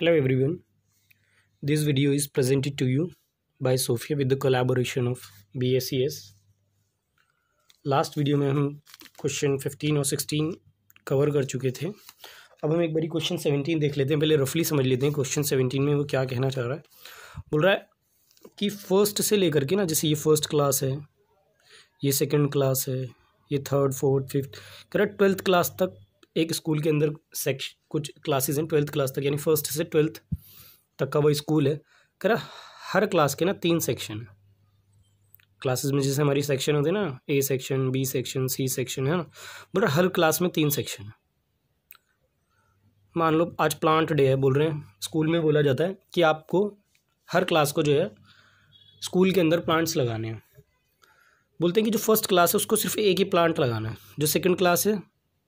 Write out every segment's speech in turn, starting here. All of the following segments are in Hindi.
Hello everyone. This video is presented to you by Sophia with the collaboration of BSES. Last video में हम क्वेश्चन 15 और 16 कवर कर चुके थे। अब हम एक बारी क्वेश्चन 17 देख लेते हैं। पहले रफली समझ लेते हैं क्वेश्चन 17 में वो क्या कहना चाह रहा है। बोल रहा है कि फर्स्ट से लेकर के ना, जैसे ये फर्स्ट क्लास है, ये सेकंड क्लास है, ये थर्ड फोर्थ फिफ्थ, कह रहा है 12th क्लास तक एक स्कूल के अंदर सेक्शन कुछ क्लासेस हैं 12th क्लास तक, यानी फर्स्ट से 12th तक का वो स्कूल है। कह रहा हर क्लास के ना 3 सेक्शन है। क्लासेस में जैसे हमारी सेक्शन होते हैं ना, A section, B section, C section, है ना। बोल रहा हर क्लास में 3 सेक्शन है। मान लो आज प्लांट डे है, बोल रहे हैं स्कूल में बोला जाता है कि आपको हर क्लास को जो है स्कूल के अंदर प्लांट्स लगाने हैं। बोलते हैं कि जो फर्स्ट क्लास है उसको सिर्फ एक ही प्लांट लगाना है, जो सेकंड क्लास है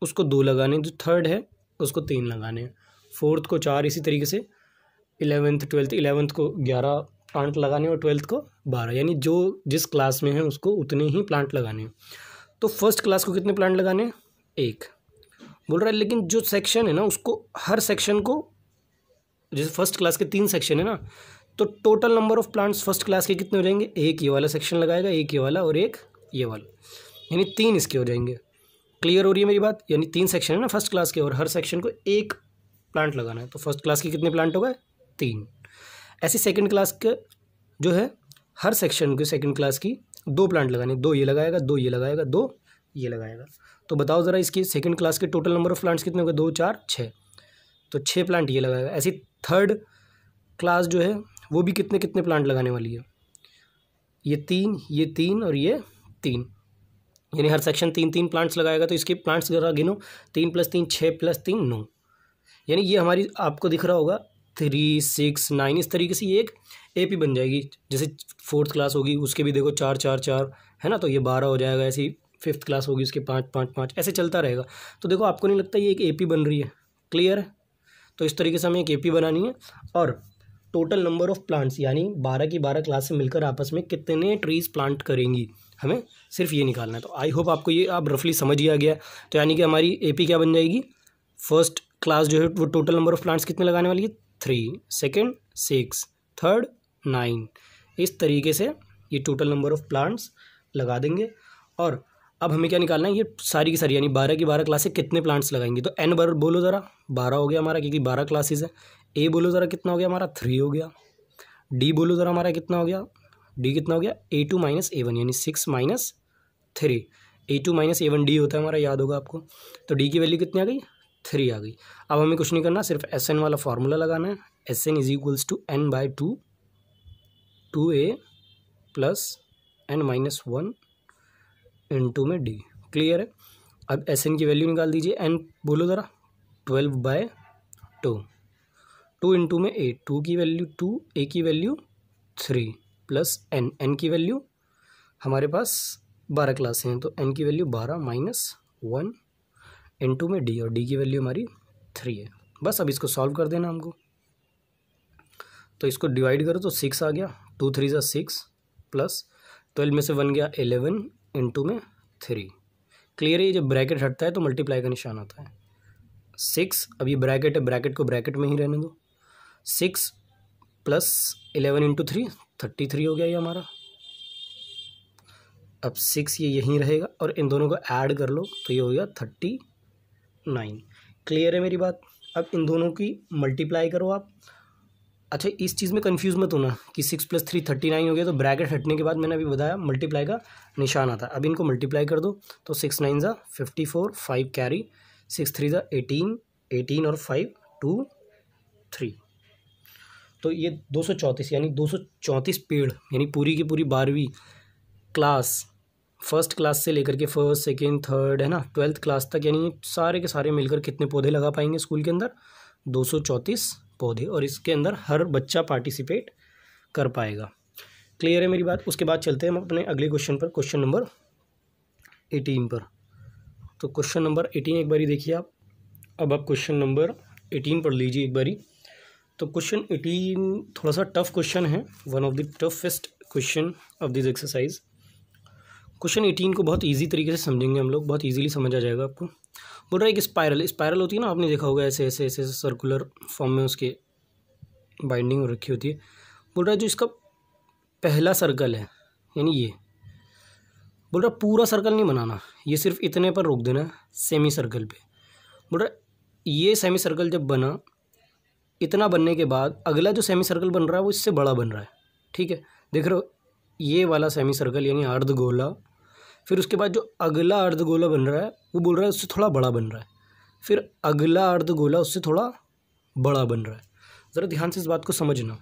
उसको 2 लगाने हैं, जो थर्ड है उसको 3 लगाने हैं, फोर्थ को 4, इसी तरीके से 11th 12th, 11th को 11 प्लांट लगाने और 12th को 12, यानी जो जिस क्लास में है उसको उतने ही प्लांट लगाने हैं। तो फर्स्ट क्लास को कितने प्लांट लगाने हैं? 1। बोल रहा है लेकिन जो सेक्शन है ना उसको हर सेक्शन को, जैसे फर्स्ट क्लास के 3 सेक्शन है ना, तो total number of plants first class के कितने हो जाएंगे? एक ये वाला सेक्शन लगाएगा, एक ये वाला और एक ये वाला, यानी 3 इसके हो जाएंगे। क्लियर हो रही है मेरी बात? यानी 3 सेक्शन है ना फर्स्ट क्लास के और हर सेक्शन को 1 प्लांट लगाना है। तो फर्स्ट क्लास के कितने प्लांट हो गए? 3। ऐसे सेकंड क्लास के जो है हर सेक्शन के सेकंड क्लास की 2 प्लांट लगाने, 2 ये लगाएगा, 2 ये लगाएगा, 2 ये लगाएगा। तो बताओ ज़रा इसकी सेकंड क्लास के टोटल नंबर ऑफ प्लांट्स कितने हो गए? 2 4 6, तो 6 प्लांट ये लगाएगा। ऐसी थर्ड क्लास जो है वो भी कितने कितने प्लांट लगाने वाली है? ये 3 और ये 3, यानी हर सेक्शन 3 प्लांट्स लगाएगा। तो इसके प्लांट्स ज़रा गिनो, 3 + 3 6 + 3 9, यानी ये हमारी आपको दिख रहा होगा 3 6 9, इस तरीके से ये एक एपी बन जाएगी। जैसे 4th क्लास होगी उसके भी देखो 4 4 4 है ना, तो ये 12 हो जाएगा। ऐसी 5th क्लास होगी उसके 5 5 5, ऐसे चलता रहेगा। तो देखो आपको नहीं लगता ये एक एपी बन रही है? क्लियर है? तो इस तरीके से हमें एक एपी बनानी है और टोटल नंबर ऑफ प्लांट्स यानी 12 की 12 क्लास से मिलकर आपस में कितने ट्रीज प्लांट करेंगी, हमें सिर्फ ये निकालना है। तो आई होप आपको ये आप रफली समझ ही आ गया। तो यानी कि हमारी एपी क्या बन जाएगी? फर्स्ट क्लास जो है वो टोटल नंबर ऑफ प्लांट्स कितने लगाने वाली है? 3, सेकंड 6, थर्ड 9, इस तरीके से ये टोटल नंबर ऑफ प्लांट्स लगा देंगे। और अब हमें क्या निकालना है? ये सारी की सारी यानी 12 की 12 क्लासें कितने प्लांट्स लगाएंगे। तो एन बार बोलो ज़रा, 12 हो गया हमारा क्योंकि 12 क्लासेस है। ए बोलो ज़रा कितना हो गया हमारा? 3 हो गया। डी बोलो ज़रा हमारा कितना हो गया? डी कितना हो गया? A2 - A1, यानी 6 - 3। A2 - A1 डी होता है हमारा, याद होगा आपको। तो डी की वैल्यू कितनी आ गई? 3 आ गई। अब हमें कुछ नहीं करना, सिर्फ SN वाला फार्मूला लगाना है। SN = n/2 2A + n-1 × में डी। क्लियर है? अब SN की वैल्यू निकाल दीजिए। n बोलो ज़रा, 12/2, 2 × में 8, 2 की वैल्यू 2, A की वैल्यू 3 प्लस n की वैल्यू हमारे पास 12 क्लासें हैं, तो n की वैल्यू 12 - 1 × में डी, और डी की वैल्यू हमारी 3 है। बस अब इसको सॉल्व कर देना हमको। तो इसको डिवाइड करो तो 6 आ गया, 2 3 = 6 प्लस 12 में से 1 गया 11 × में 3। क्लियर है? ये जब ब्रैकेट हटता है तो मल्टीप्लाई का निशान आता है। 6, अब ये ब्रैकेट है, ब्रैकेट को ब्रैकेट में ही रहने दो। 6 + 11 × 3 33 हो गया ये हमारा। अब 6 ये यहीं रहेगा और इन दोनों को ऐड कर लो तो ये हो गया 39। क्लियर है मेरी बात? अब इन दोनों की मल्टीप्लाई करो आप। अच्छा इस चीज़ में कंफ्यूज मत होना कि 6 + 3 39 हो गया, तो ब्रैकेट हटने के बाद मैंने अभी बताया मल्टीप्लाई का निशान आता है। अब इनको मल्टीप्लाई कर दो तो 6 9 = 54, 5 कैरी, 6 3 = 18, 18 और 5 2 3, तो ये 234, यानी 234 पेड़, यानी पूरी की पूरी 12वीं क्लास, फर्स्ट क्लास से लेकर के फर्स्ट सेकेंड थर्ड है ना 12th क्लास तक, यानी सारे के सारे मिलकर कितने पौधे लगा पाएंगे स्कूल के अंदर? 234 पौधे, और इसके अंदर हर बच्चा पार्टिसिपेट कर पाएगा। क्लियर है मेरी बात? उसके बाद चलते हैं हम अपने अगले क्वेश्चन पर, क्वेश्चन नंबर 18 पर। तो क्वेश्चन नंबर 18 एक बारी देखिए आप। अब आप क्वेश्चन नंबर 18 पढ़ लीजिए एक बारी। तो क्वेश्चन 18 थोड़ा सा टफ क्वेश्चन है, one of the toughest question of this exercise. Question 18 को बहुत इजी तरीके से समझेंगे हम लोग, बहुत इजीली समझ आ जाएगा आपको। बोल रहा है कि स्पायरल होती है ना, आपने देखा होगा ऐसे ऐसे ऐसे सर्कुलर फॉर्म में उसके बाइंडिंग हो रखी होती है। बोल रहा है जो इसका पहला सर्कल है यानी ये, बोल रहा पूरा सर्कल नहीं बनाना, ये सिर्फ इतने पर रोक देना सेमी सर्कल पे। बोल रहा ये सेमी सर्कल जब बना, इतना बनने के बाद अगला जो सेमी सर्कल बन रहा है वो इससे बड़ा बन रहा है। ठीक है, देख रहे हो ये वाला सेमी सर्कल यानी अर्धगोला, फिर उसके बाद जो अगला अर्धगोला बन रहा है वो बोल रहा है उससे थोड़ा बड़ा बन रहा है, फिर अगला अर्धगोला उससे थोड़ा बड़ा बन रहा है। ज़रा ध्यान से इस बात को समझना।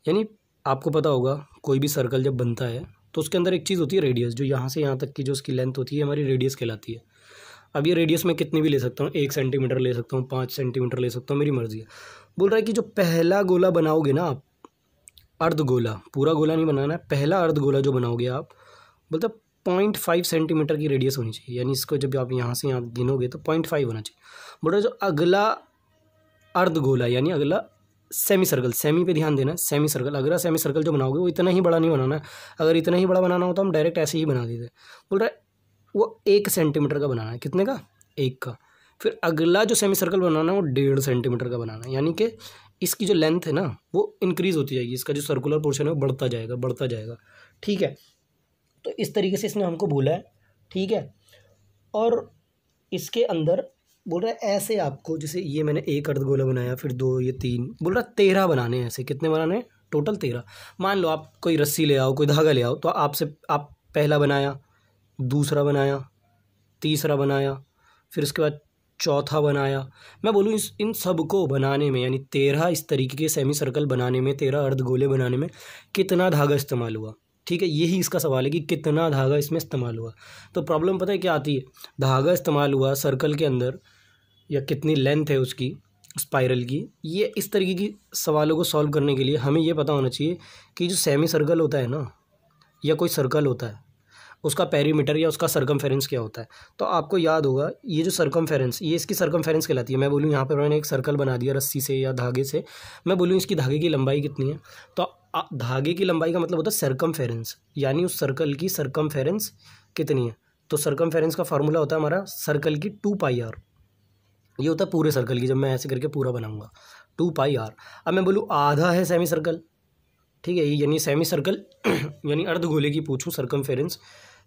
यानी आपको पता होगा कोई भी सर्कल जब बनता है तो उसके अंदर एक चीज़ होती है रेडियस, जो यहाँ से यहाँ तक की जो उसकी लेंथ होती है हमारी रेडियस कहलाती है। अब ये रेडियस मैं कितनी भी ले सकता हूँ, 1 सेंटीमीटर ले सकता हूँ, 5 सेंटीमीटर ले सकता हूँ, मेरी मर्ज़ी है। बोल रहा है कि जो पहला गोला बनाओगे ना आप, अर्धगोला, पूरा गोला नहीं बनाना है, पहला अर्धगोला जो बनाओगे आप, बोलते 0.5 सेंटीमीटर की रेडियस होनी चाहिए। यानी इसको जब आप यहाँ से यहाँ गिनोगे तो 0.5 होना चाहिए। बोल रहा है जो अगला अर्धगोला यानी अगला सेमी सर्कल, सेमी पे ध्यान देना, सेमी सर्कल, अगला सेमी सर्कल जो बनाओगे वो इतना ही बड़ा नहीं बनाना है। अगर इतना ही बड़ा बनाना हो तो हम डायरेक्ट ऐसे ही बना देते। बोल रहा है वो 1 सेंटीमीटर का बनाना है, कितने का, 1 का। फिर अगला जो सेमी सर्कल बनाना है वो 1.5 सेंटीमीटर का बनाना है, यानी कि इसकी जो लेंथ है ना वो इंक्रीज़ होती जाएगी, इसका जो सर्कुलर पोर्शन है वो बढ़ता जाएगा बढ़ता जाएगा। ठीक है, तो इस तरीके से इसने हमको बोला है। ठीक है, और इसके अंदर बोल रहा है ऐसे आपको, जैसे ये मैंने 1 अर्धगोला बनाया, फिर 2, ये 3, बोल रहा 13 बनाने हैं। ऐसे कितने बनाने हैं, टोटल 13। मान लो आप कोई रस्सी ले आओ, कोई धागा ले आओ, तो आप पहला बनाया, दूसरा बनाया, तीसरा बनाया, फिर उसके बाद चौथा बनाया। मैं बोलूँ इन सब को बनाने में, यानी 13 इस तरीके के सेमी सर्कल बनाने में, 13 अर्धगोले बनाने में कितना धागा इस्तेमाल हुआ। ठीक है, यही इसका सवाल है कि कितना धागा इसमें इस्तेमाल हुआ। तो प्रॉब्लम पता है क्या आती है, धागा इस्तेमाल हुआ सर्कल के अंदर या कितनी लेंथ है उसकी स्पाइरल की। ये इस तरीके की सवालों को सॉल्व करने के लिए हमें ये पता होना चाहिए कि जो सेमी सर्कल होता है ना, या कोई सर्कल होता है, उसका पेरीमीटर या उसका सर्कमफेरेंस क्या होता है। तो आपको याद होगा ये जो सर्कमफेरेंस, ये इसकी सर्कमफेरेंस कहलाती है। मैं बोलूँ यहाँ पर मैंने एक सर्कल बना दिया रस्सी से या धागे से, मैं बोलूँ इसकी धागे की लंबाई कितनी है, तो धागे की लंबाई का मतलब होता है सर्कमफेरेंस, यानी उस सर्कल की सर्कमफेरेंस कितनी है। तो सर्कमफेरेंस का फार्मूला होता है हमारा सर्कल की 2πr, ये होता है पूरे सर्कल की, जब मैं ऐसे करके पूरा बनाऊंगा 2πr। अब मैं बोलूँ आधा है सेमी सर्कल, ठीक है, यानी सेमी सर्कल यानी अर्धगोले की पूछूं सर्कमफेरेंस,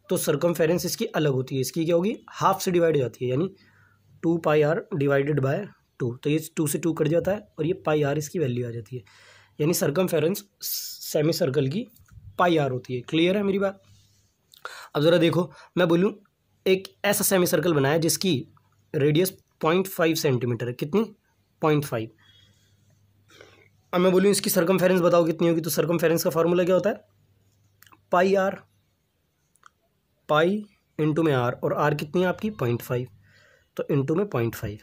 तो सर्कमफेरेंस इसकी अलग होती है, इसकी क्या होगी, हाफ से डिवाइड हो जाती है, यानी 2πr डिवाइडेड बाय 2, तो ये 2 से 2 कट जाता है और ये πr इसकी वैल्यू आ जाती है। यानी सर्कमफेरेंस सेमी सर्कल की πr होती है। क्लियर है मेरी बात। अब ज़रा देखो, मैं बोलूँ एक ऐसा सेमी सर्कल बनाया जिसकी रेडियस 0.5 सेंटीमीटर है, कितनी, 0.5। अब मैं बोलूँ इसकी सर्कमफेरेंस बताओ कितनी होगी, तो सर्कमफेरेंस का फार्मूला क्या होता है, πr, पाई इंटू में r, और r कितनी है आपकी 0.5, तो इंटू में 0.5।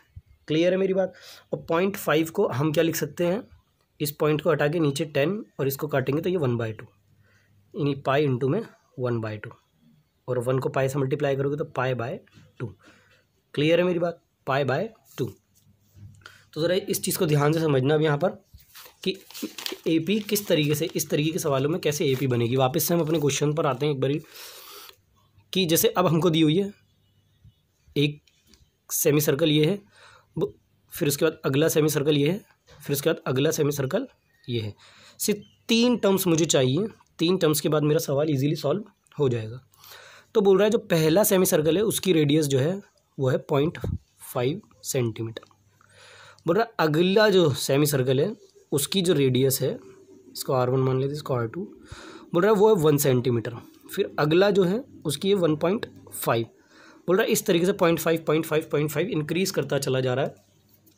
क्लियर है मेरी बात। और 0.5 को हम क्या लिख सकते हैं, इस पॉइंट को हटा के नीचे 10 और इसको काटेंगे तो ये 1/2, यानी पाई इंटू में 1/2, और 1 को पाई से मल्टीप्लाई करोगे तो π/2। क्लियर है मेरी बात, π/2। तो ज़रा इस चीज़ को ध्यान से समझना अब यहाँ पर कि AP किस तरीके से, इस तरीके के सवालों में कैसे AP बनेगी। वापस से हम अपने क्वेश्चन पर आते हैं एक बारी, कि जैसे अब हमको दी हुई है एक सेमी सर्कल ये है, फिर उसके बाद अगला सेमी सर्कल ये है, फिर उसके बाद अगला सेमी सर्कल ये है। सिर्फ 3 टर्म्स मुझे चाहिए, 3 टर्म्स के बाद मेरा सवाल इजीली सॉल्व हो जाएगा। तो बोल रहा है जो पहला सेमी सर्कल है उसकी रेडियस जो है वो है 0.5 सेंटीमीटर। बोल रहा है अगला जो सेमी सर्कल है उसकी जो रेडियस है, इसको R1 मान लेते, इसको R2, बोल रहा है वो है 1 सेंटीमीटर। फिर अगला जो है उसकी है 1.5। बोल रहा है इस तरीके से 0.5 इंक्रीज़ करता चला जा रहा है,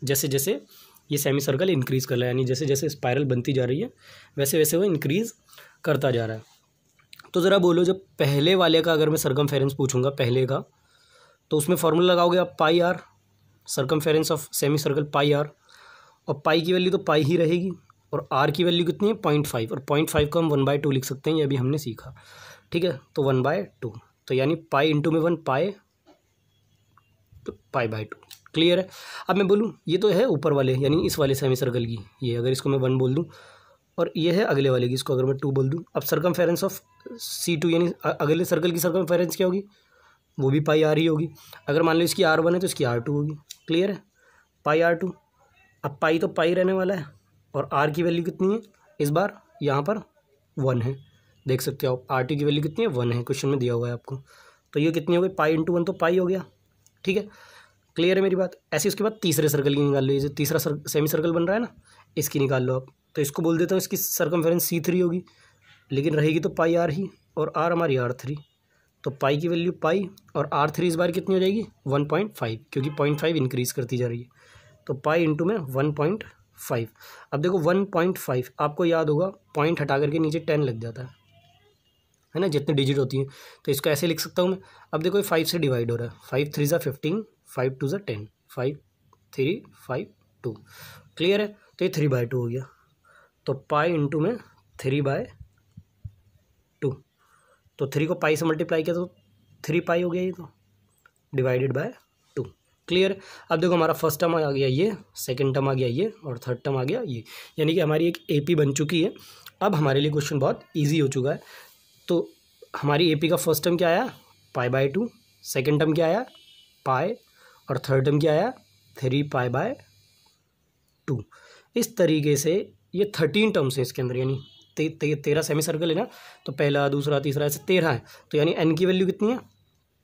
जैसे जैसे ये सेमी सर्कल इंक्रीज़ कर रहा है, यानी जैसे जैसे स्पाइरल बनती जा रही है वैसे वैसे वो इंक्रीज़ करता जा रहा है। तो ज़रा बोलो, जब पहले वाले का अगर मैं सर्कमफेरेंस पूछूंगा पहले का, तो उसमें फार्मूला लगाओगे आप πr, circumference of semi circle πr, और पाई की वैल्यू तो पाई ही रहेगी, और r की वैल्यू कितनी है 0.5, और 0.5 को हम 1/2 लिख सकते हैं, ये अभी हमने सीखा। ठीक है, तो 1/2, तो यानी पाई इंटू में 1 पाई, तो π/2। क्लियर है। अब मैं बोलूँ ये तो है ऊपर वाले यानी इस वाले सेमी सर्कल की, ये अगर इसको मैं 1 बोल दूँ, और ये है अगले वाले की, इसको अगर मैं 2 बोल दूँ। अब सर्कमफेरेंस ऑफ C2 यानी अगले सर्कल की सर्कमफेरेंस क्या होगी, वो भी πr ही होगी। अगर मान लो इसकी R1 है तो इसकी R2 होगी। क्लियर है, πr2। अब पाई तो पाई रहने वाला है, और आर की वैल्यू कितनी है इस बार यहाँ पर 1 है, देख सकते हो आप आर टी की वैल्यू कितनी है 1 है, क्वेश्चन में दिया हुआ है आपको। तो ये कितनी हो गई पाई इंटू 1, तो पाई हो गया, ठीक है, क्लियर है मेरी बात। ऐसे उसके बाद तीसरे सर्कल की निकाल लो, ये जो तीसरा सेमी सर्कल बन रहा है ना, इसकी निकाल लो आप। तो इसको बोल देता हूँ इसकी सर्कमफेरेंस C3 होगी, लेकिन रहेगी तो पाई आर ही, और आर हमारी R3, तो पाई की वैल्यू पाई और R3 इस बार कितनी हो जाएगी 1.5, क्योंकि 0.5 इंक्रीज़ करती जा रही है, तो पाई इंटू में 1.5। अब देखो 1.5 आपको याद होगा पॉइंट हटा करके नीचे 10 लग जाता है ना, जितने डिजिट होती हैं, तो इसको ऐसे लिख सकता हूँ मैं। अब देखो ये 5 से डिवाइड हो रहा है, 5 3 ज़ा 15, 5 2 ज़ा 10, 5 3 5 2, क्लियर है। तो ये 3/2 हो गया, तो पाई इंटू में 3/2, तो 3 को पाई से मल्टीप्लाई किया तो 3 पाई हो गया, ये तो डिवाइडेड बाय 2, क्लियर है। अब देखो हमारा फर्स्ट टर्म आ गया ये, सेकंड टर्म आ गया ये, और थर्ड टर्म आ गया ये, यानी कि हमारी एक AP बन चुकी है। अब हमारे लिए क्वेश्चन बहुत ईजी हो चुका है। तो हमारी AP का फर्स्ट टर्म क्या आया π/2, सेकंड टर्म क्या आया पाई, और थर्ड टर्म क्या आया 3π/2। इस तरीके से ये 13 टर्म्स है इसके अंदर, यानी 13 सेमी सर्कल है ना, तो पहला दूसरा तीसरा ऐसे 13 है, तो यानी n की वैल्यू कितनी है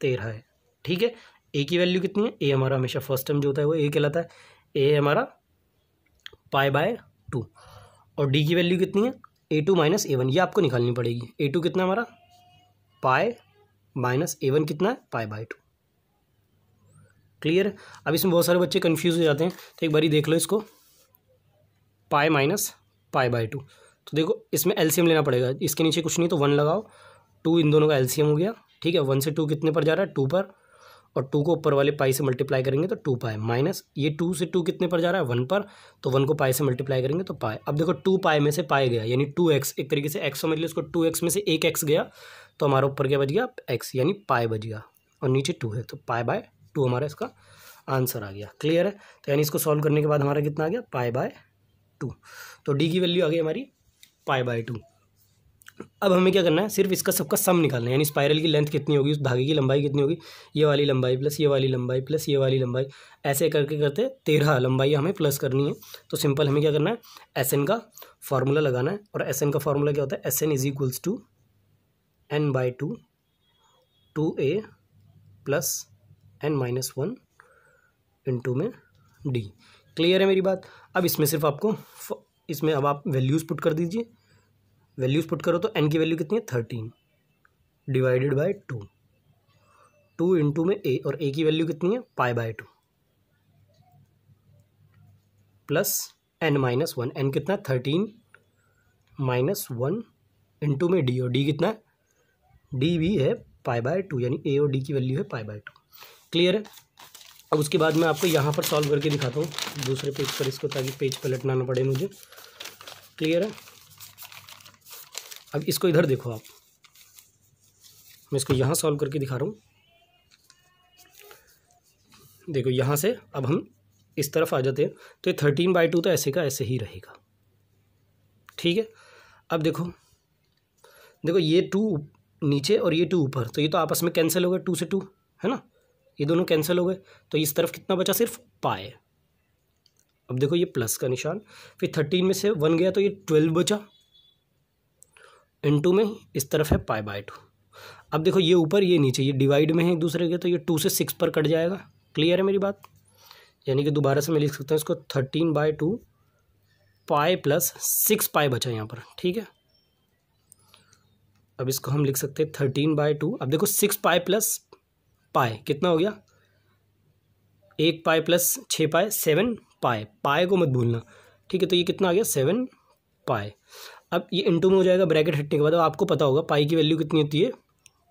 13 है, ठीक है। A की वैल्यू कितनी है, A हमारा हमेशा फर्स्ट टर्म जो होता है वो A कहलाता है, A है हमारा π/2, और D की वैल्यू कितनी है A2 - A1, ये आपको निकालनी पड़ेगी। A2 कितना हमारा पाई माइनस A1 कितना है π/2, क्लियर है। अब इसमें बहुत सारे बच्चे कंफ्यूज हो जाते हैं, तो एक बारी देख लो इसको, पाई माइनस π/2, तो देखो इसमें एलसीएम लेना पड़ेगा, इसके नीचे कुछ नहीं तो 1 लगाओ, 2 इन दोनों का एलसीएम हो गया, ठीक है। 1 से 2 कितने पर जा रहा है 2 पर, और 2 को ऊपर वाले पाई से मल्टीप्लाई करेंगे तो 2 पाई, माइनस ये 2 से 2 कितने पर जा रहा है 1 पर, तो 1 को पाई से मल्टीप्लाई करेंगे तो पाई। अब देखो 2 पाई में से पाई गया, यानी 2x, एक तरीके से x समझ लो इसको, 2x में से एक x गया, तो हमारा ऊपर क्या बच गया x, यानी पाई बच गया, और नीचे 2 है, तो π/2 हमारा इसका आंसर आ गया, क्लियर है। तो यानी इसको सॉल्व करने के बाद हमारा कितना आ गया π/2, तो D की वैल्यू आ गई हमारी π/2। अब हमें क्या करना है, सिर्फ इसका सबका सम निकालना है, यानी स्पाइरल की लेंथ कितनी होगी, उस धागे की लंबाई कितनी होगी, ये वाली लंबाई प्लस ये वाली लंबाई प्लस ये वाली लंबाई, ऐसे करके करते 13 लंबाई हमें प्लस करनी है। तो सिंपल हमें क्या करना है, SN का फार्मूला लगाना है, और SN का फार्मूला क्या होता है, SN = n/2 2a plus n-1 into में D, क्लियर है मेरी बात। अब इसमें सिर्फ आपको इसमें अब आप वैल्यूज़ पुट कर दीजिए, वैल्यूज़ पुट करो तो n की वैल्यू कितनी है 13 डिवाइडेड बाय 2 इंटू में a, और a की वैल्यू कितनी है π/2 प्लस n-1, n कितना 13 -1 इंटू में d, और d कितना है d भी है π/2, यानी a और d की वैल्यू है π/2, क्लियर है। अब उसके बाद मैं आपको यहाँ पर सॉल्व करके दिखाता हूँ दूसरे पेज पर इसको, ताकि पेज पलटना ना पड़े मुझे, क्लियर है। अब इसको इधर देखो आप, मैं इसको यहाँ सॉल्व करके दिखा रहा हूँ, देखो यहाँ से अब हम इस तरफ आ जाते हैं, तो ये 13/2 तो ऐसे का ऐसे ही रहेगा, ठीक है। अब देखो ये 2 नीचे और ये 2 ऊपर, तो ये तो आपस में कैंसिल हो गए, 2 से 2 है ना, ये दोनों कैंसिल हो गए, तो इस तरफ कितना बचा सिर्फ पाई। अब देखो ये प्लस का निशान, फिर 13 में से 1 गया तो ये 12 बचा, इंटू में इस तरफ है π/2। अब देखो ये ऊपर ये नीचे, ये डिवाइड में है एक दूसरे के, तो ये 2 से 6 पर कट जाएगा, क्लियर है मेरी बात। यानी कि दोबारा से मैं लिख सकता हूँ इसको 13/2 पाई प्लस 6 पाई बचा यहाँ पर, ठीक है। अब इसको हम लिख सकते हैं 13/2, अब देखो 6 पाई प्लस पाई कितना हो गया, 1 पाई प्लस 6 पाई 7 पाई, पाई को मत भूलना, ठीक है। तो ये कितना आ गया 7 पाई। अब ये इंटू में हो जाएगा ब्रैकेट हटने के बाद, अब आपको पता होगा पाई की वैल्यू कितनी होती है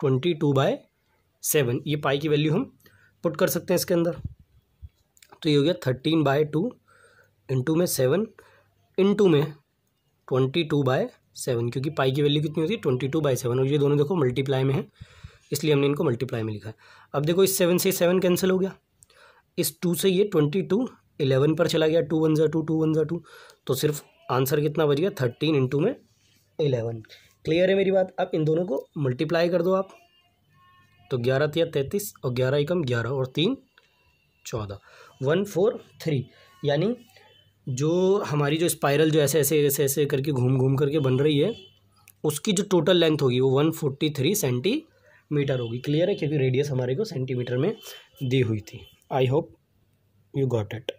22/7, ये पाई की वैल्यू हम पुट कर सकते हैं इसके अंदर, तो ये हो गया 13/2 इंटू में 7 इंटू में 22/7, क्योंकि पाई की वैल्यू कितनी होती है 22/7, और ये दोनों देखो मल्टीप्लाई में है, इसलिए हमने इनको मल्टीप्लाई में लिखा है। अब देखो इस 7 से 7 कैंसिल हो गया, इस 2 से ये 22 11 पर चला गया, 2 1 ज़ा 2 2 1 ज़ा 2, तो सिर्फ आंसर कितना बच गया 13 इंटू में 11, क्लियर है मेरी बात। अब इन दोनों को मल्टीप्लाई कर दो आप, तो 11 × 33 और 11 × 11 और 3 14 143, यानी जो हमारी जो स्पाइरल जो ऐसे ऐसे ऐसे ऐसे करके घूम घूम करके बन रही है, उसकी जो टोटल लेंथ होगी वो 143 सेंटीमीटर होगी। क्लियर है, क्योंकि रेडियस हमारे को सेंटीमीटर में दी हुई थी। I hope you got it.